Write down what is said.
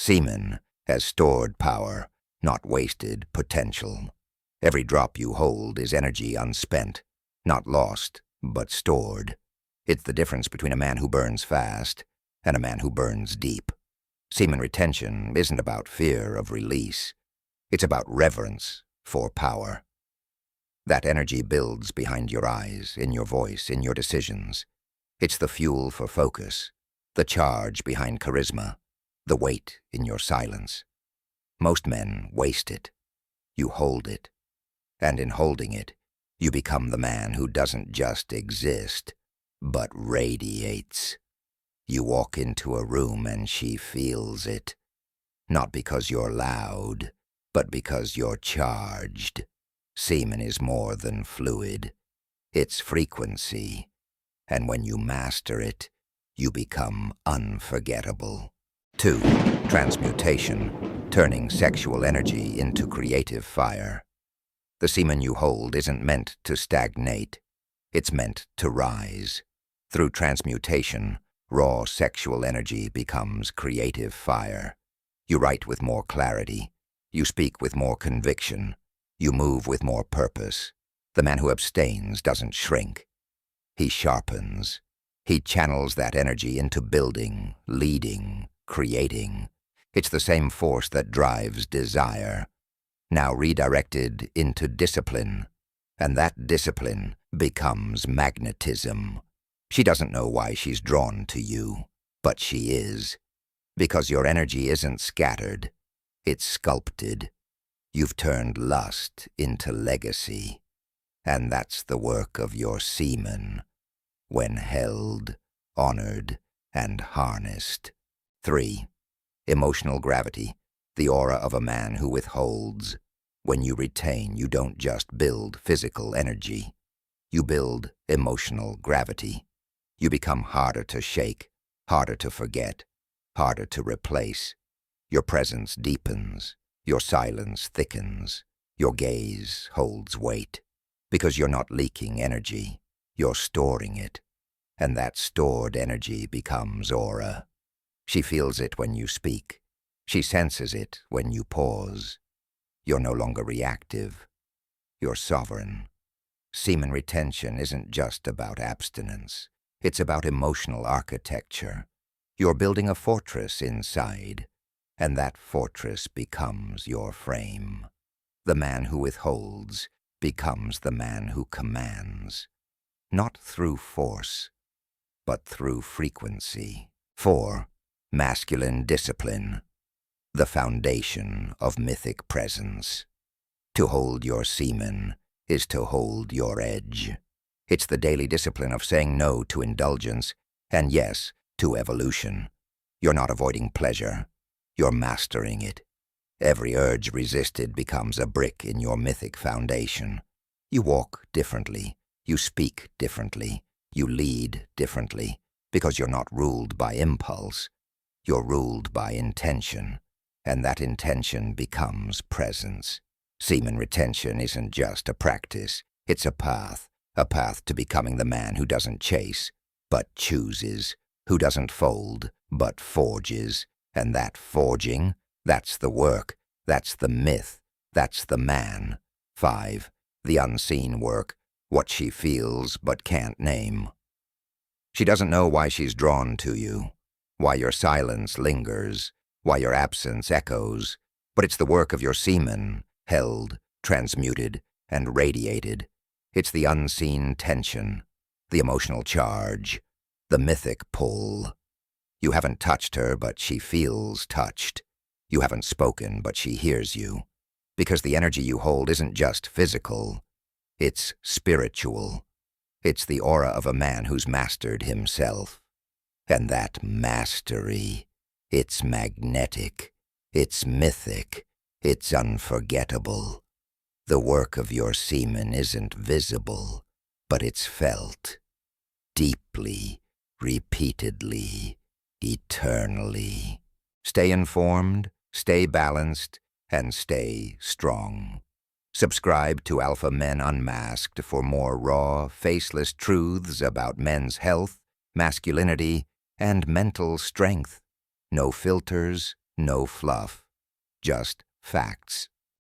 Semen has stored power, not wasted potential. Every drop you hold is energy unspent, not lost, but stored. It's the difference between a man who burns fast and a man who burns deep. Semen retention isn't about fear of release. It's about reverence for power. That energy builds behind your eyes, in your voice, in your decisions. It's the fuel for focus, the charge behind charisma, the weight in your silence. Most men waste it. You hold it. And in holding it, you become the man who doesn't just exist, but radiates. You walk into a room and she feels it. Not because you're loud, but because you're charged. Semen is more than fluid. It's frequency. And when you master it, you become unforgettable. 2. Transmutation, turning sexual energy into creative fire. The semen you hold isn't meant to stagnate. It's meant to rise. Through transmutation, raw sexual energy becomes creative fire. You write with more clarity. You speak with more conviction. You move with more purpose. The man who abstains doesn't shrink. He sharpens. He channels that energy into building, leading, creating. It's the same force that drives desire, now redirected into discipline. And that discipline becomes magnetism. She doesn't know why she's drawn to you, but she is. Because your energy isn't scattered. It's sculpted. You've turned lust into legacy. And that's the work of your semen, when held, honored, and harnessed. 3. Emotional gravity, the aura of a man who withholds. When you retain, you don't just build physical energy. You build emotional gravity. You become harder to shake, harder to forget, harder to replace. Your presence deepens. Your silence thickens. Your gaze holds weight. Because you're not leaking energy. You're storing it. And that stored energy becomes aura. She feels it when you speak. She senses it when you pause. You're no longer reactive. You're sovereign. Semen retention isn't just about abstinence. It's about emotional architecture. You're building a fortress inside, and that fortress becomes your frame. The man who withholds becomes the man who commands, not through force, but through frequency. 4. Masculine discipline, the foundation of mythic presence. To hold your semen is to hold your edge. It's the daily discipline of saying no to indulgence and yes to evolution. You're not avoiding pleasure. You're mastering it. Every urge resisted becomes a brick in your mythic foundation. You walk differently. You speak differently. You lead differently. Because you're not ruled by impulse. You're ruled by intention. And that intention becomes presence. Semen retention isn't just a practice. It's a path to becoming the man who doesn't chase, but chooses, who doesn't fold, but forges. And that forging, that's the work, that's the myth, that's the man. 5. The unseen work, what she feels but can't name. She doesn't know why she's drawn to you, why your silence lingers, why your absence echoes, but it's the work of your semen, held, transmuted, and radiated. It's the unseen tension, the emotional charge, the mythic pull. You haven't touched her, but she feels touched. You haven't spoken, but she hears you. Because the energy you hold isn't just physical, it's spiritual. It's the aura of a man who's mastered himself. And that mastery, it's magnetic, it's mythic, it's unforgettable. The work of your semen isn't visible, but it's felt. Deeply, repeatedly, eternally. Stay informed, stay balanced, and stay strong. Subscribe to Alpha Men Unmasked for more raw, faceless truths about men's health, masculinity, and mental strength. No filters, no fluff, just facts.